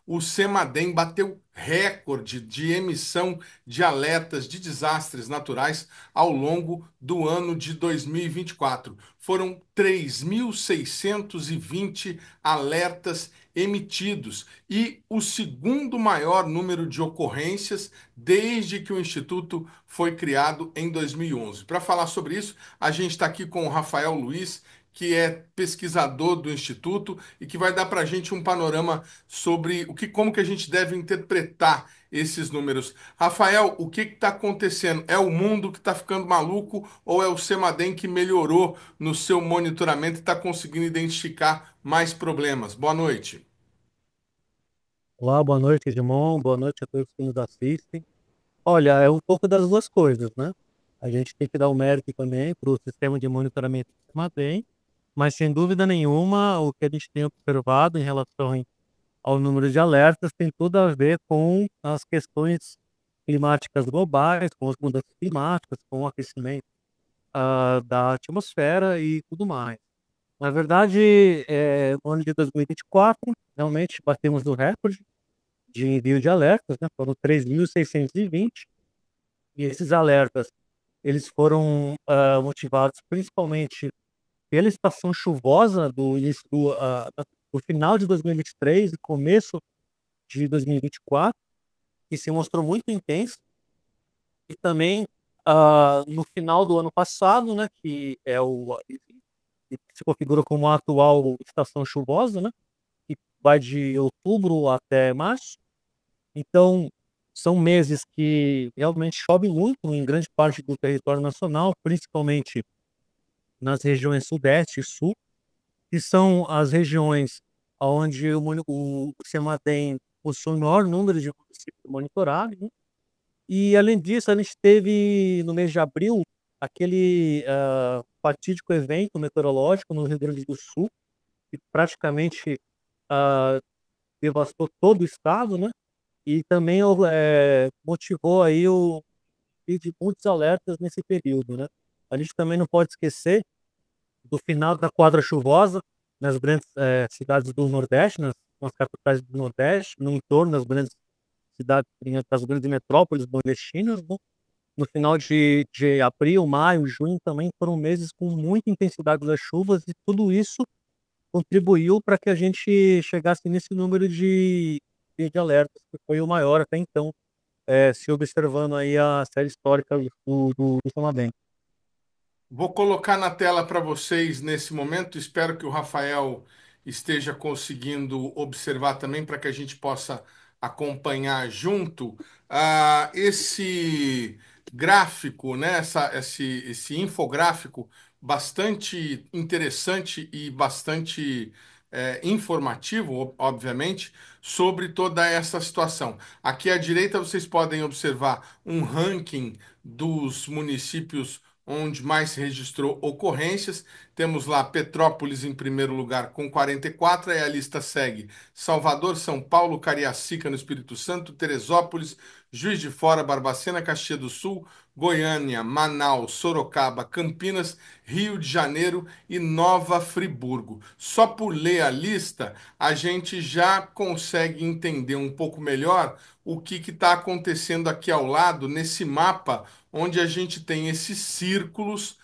o CEMADEM bateu recorde de emissão de alertas de desastres naturais ao longo do ano de 2024. Foram 3.620 alertas emitidos e o segundo maior número de ocorrências desde que o Instituto foi criado em 2011. Para falar sobre isso, a gente está aqui com o Rafael Luiz, que é pesquisador do Instituto e que vai dar para a gente um panorama sobre como que a gente deve interpretar esses números. Rafael, o que está acontecendo? É o mundo que está ficando maluco ou é o Semadem que melhorou no seu monitoramento e está conseguindo identificar mais problemas? Boa noite. Olá, boa noite, Edmond. Boa noite a todos que nos assistem. Olha, é um pouco das duas coisas, né? A gente tem que dar o mérito também para o sistema de monitoramento que mantém, mas sem dúvida nenhuma, o que a gente tem observado em relação ao número de alertas tem tudo a ver com as questões climáticas globais, com as mudanças climáticas, com o aquecimento da atmosfera e tudo mais. Na verdade, no ano de 2024, realmente batemos o recorde de envio de alertas, né? Foram 3.620 e esses alertas eles foram motivados principalmente pela estação chuvosa do início do final de 2023 e começo de 2024, que se mostrou muito intenso, e também no final do ano passado, né, que se configura como a atual estação chuvosa, né, que vai de outubro até março. Então, são meses que realmente chove muito em grande parte do território nacional, principalmente nas regiões sudeste e sul, que são as regiões onde o CEMADEM possui o maior número de municípios monitorados, né? E, além disso, a gente teve, no mês de abril, aquele fatídico evento meteorológico no Rio Grande do Sul, que praticamente ah, devastou todo o estado, né? E também motivou aí o envio de muitos alertas nesse período, né? A gente também não pode esquecer do final da quadra chuvosa nas grandes cidades do Nordeste, nas capitais do Nordeste, no entorno das grandes cidades, das grandes metrópoles nordestinas, né? No final de abril, maio, junho também foram meses com muita intensidade das chuvas e tudo isso contribuiu para que a gente chegasse nesse número de alertas, que foi o maior até então, se observando aí a série histórica do Flamengo. Vou colocar na tela para vocês nesse momento. Espero que o Rafael esteja conseguindo observar também para que a gente possa acompanhar junto. Esse gráfico, né? Esse infográfico bastante interessante e bastante informativo, obviamente, sobre toda essa situação. Aqui à direita vocês podem observar um ranking dos municípios onde mais se registrou ocorrências. Temos lá Petrópolis em primeiro lugar com 44, aí a lista segue Salvador, São Paulo, Cariacica no Espírito Santo, Teresópolis, Juiz de Fora, Barbacena, Caxias do Sul, Goiânia, Manaus, Sorocaba, Campinas, Rio de Janeiro e Nova Friburgo. Só por ler a lista, a gente já consegue entender um pouco melhor o que está acontecendo aqui ao lado nesse mapa onde a gente tem esses círculos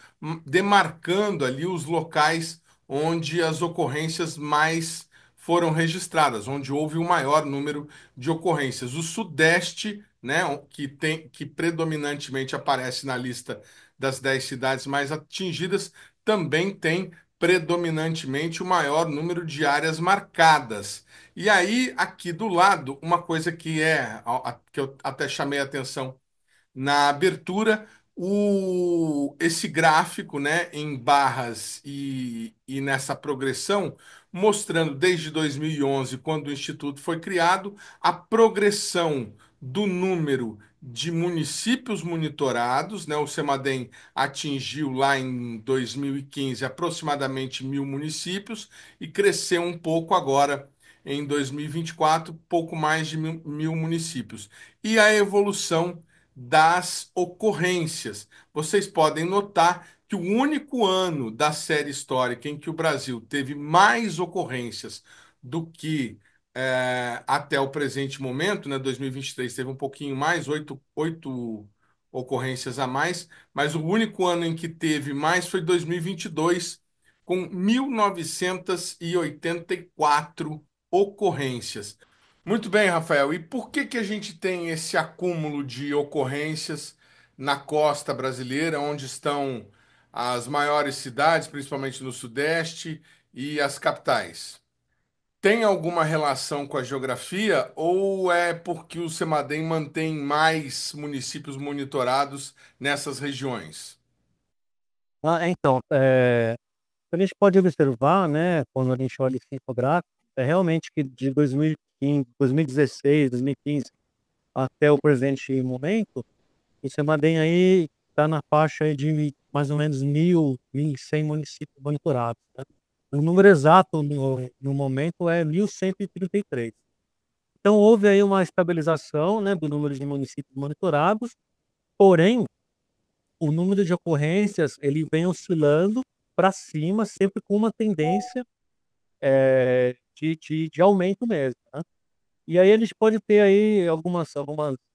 demarcando ali os locais onde as ocorrências mais foram registradas, onde houve o maior número de ocorrências. O Sudeste, né, que predominantemente aparece na lista das 10 cidades mais atingidas, também tem predominantemente o maior número de áreas marcadas. E aí, aqui do lado, uma coisa que eu até chamei a atenção na abertura, esse gráfico, né, em barras e nessa progressão, mostrando desde 2011, quando o Instituto foi criado, a progressão do número de municípios monitorados, né? O Semadem atingiu lá em 2015 aproximadamente 1.000 municípios e cresceu um pouco agora em 2024, pouco mais de mil municípios. E a evolução das ocorrências. Vocês podem notar que o único ano da série histórica em que o Brasil teve mais ocorrências do que até o presente momento, né, 2023 teve um pouquinho mais, oito ocorrências a mais, mas o único ano em que teve mais foi 2022, com 1.984 ocorrências. Muito bem, Rafael. E por que que a gente tem esse acúmulo de ocorrências na costa brasileira, onde estão as maiores cidades, principalmente no Sudeste, e as capitais? Tem alguma relação com a geografia ou é porque o Semadem mantém mais municípios monitorados nessas regiões? Então, a gente pode observar, né, quando a gente olha esse infográfico, é realmente que de 2015, 2016, 2015 até o presente momento, o Semadem aí está na faixa aí de mais ou menos 1.100 municípios monitorados, né? O número exato no momento é 1.133. Então houve aí uma estabilização, né, do número de municípios monitorados, porém, o número de ocorrências ele vem oscilando para cima, sempre com uma tendência de aumento mesmo, né? E aí a gente pode ter aí algumas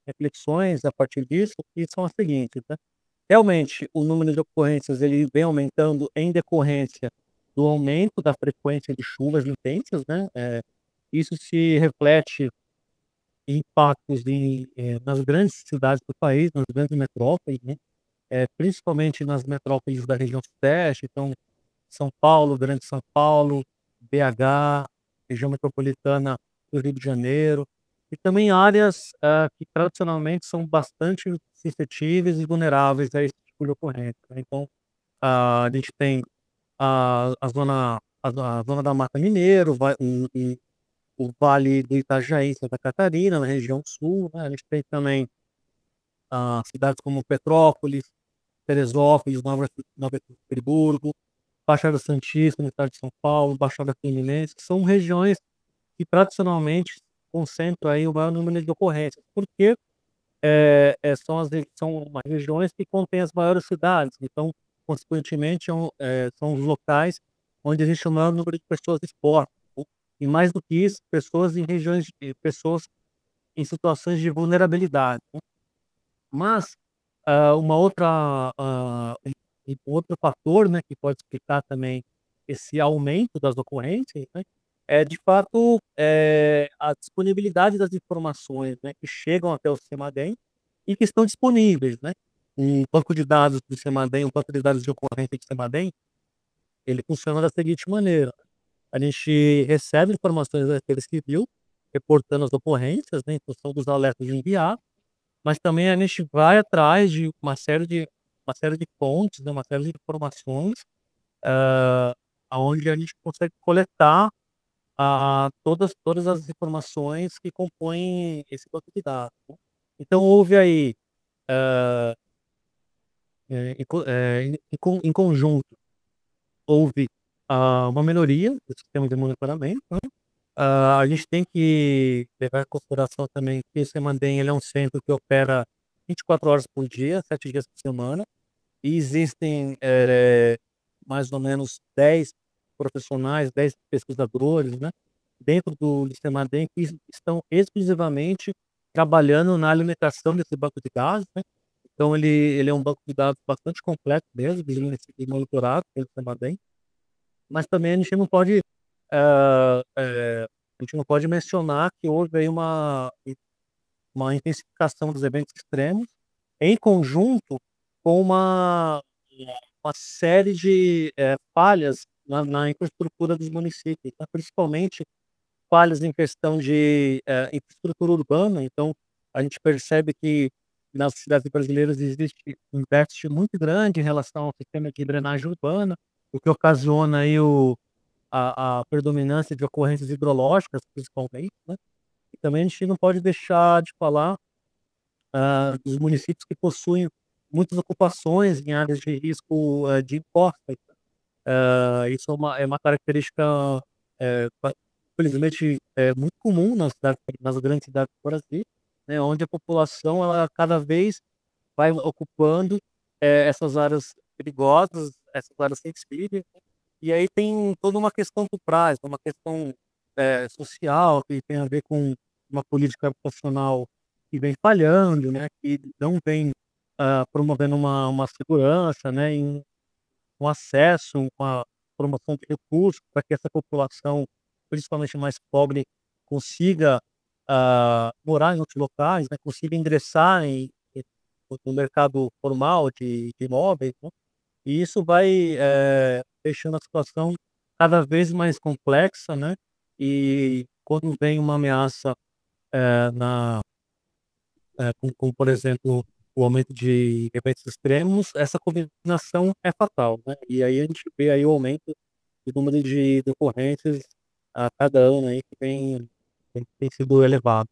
reflexões a partir disso, que são as seguintes, né? Realmente, o número de ocorrências ele vem aumentando em decorrência do aumento da frequência de chuvas intensas, né? Isso se reflete em impactos nas grandes cidades do país, nas grandes metrópoles, né? Principalmente nas metrópoles da região sudeste, então São Paulo, Grande São Paulo, BH, região metropolitana do Rio de Janeiro, e também áreas que tradicionalmente são bastante suscetíveis e vulneráveis a esse tipo de ocorrência, né? Então, a gente tem a zona da Mata Mineira, o Vale do Itajaí, Santa Catarina, na região sul, né? A gente tem também cidades como Petrópolis, Teresópolis, Nova Friburgo, Baixada Santista, no estado de São Paulo, Baixada Fluminense, são regiões que tradicionalmente concentram aí o maior número de ocorrências, porque são umas regiões que contêm as maiores cidades, então, consequentemente, são os locais onde existe o maior número de pessoas expostas. E mais do que isso, pessoas em situações de vulnerabilidade, né? Mas uma outra, um outro fator, né, que pode explicar também esse aumento das ocorrências, né, é de fato a disponibilidade das informações, né, que chegam até o CEMADEM e que estão disponíveis, né. Um banco de dados do CEMADEM, um banco de dados de ocorrência do CEMADEM, ele funciona da seguinte maneira: a gente recebe informações da Defesa Civil, reportando as ocorrências, né, em função dos alertas enviados, mas também a gente vai atrás de uma série de fontes, né, uma série de informações, hã, aonde a gente consegue coletar todas as informações que compõem esse banco de dados, né. Então houve aí, em conjunto, houve, uma melhoria do sistema de monitoramento, né. A gente tem que levar em consideração também que esse Emanem ele é um centro que opera 24 horas por dia, 7 dias por semana. E existem, mais ou menos 10 profissionais, 10 pesquisadores, né, dentro do Licemadem que estão exclusivamente trabalhando na alimentação desse banco de dados, né. Então ele é um banco de dados bastante completo mesmo, e monitorado pelo Licemadem, mas também a gente não pode mencionar que houve aí uma intensificação dos eventos extremos, em conjunto com uma série de, falhas na infraestrutura dos municípios, né, principalmente falhas em questão de, infraestrutura urbana. Então, a gente percebe que nas cidades brasileiras existe um déficit muito grande em relação ao sistema de drenagem urbana, o que ocasiona aí a predominância de ocorrências hidrológicas, principalmente, né. E também a gente não pode deixar de falar dos municípios que possuem muitas ocupações em áreas de risco, de encostas. Isso é uma característica, infelizmente, muito comum nas grandes cidades do Brasil, né, onde a população ela cada vez vai ocupando, essas áreas perigosas, essas áreas sensíveis, e aí tem toda uma questão por trás, uma questão, social, que tem a ver com uma política profissional que vem falhando, né, que não vem, promovendo uma segurança, né, em um acesso, uma promoção de recursos para que essa população, principalmente mais pobre, consiga, morar em outros locais, né, consiga ingressar no mercado formal de imóveis, né, e isso vai, deixando a situação cada vez mais complexa, né, e quando vem uma ameaça, na como, por exemplo, o aumento de eventos extremos, essa combinação é fatal, né. E aí a gente vê aí o aumento do número de ocorrências a cada ano aí que tem sido elevado.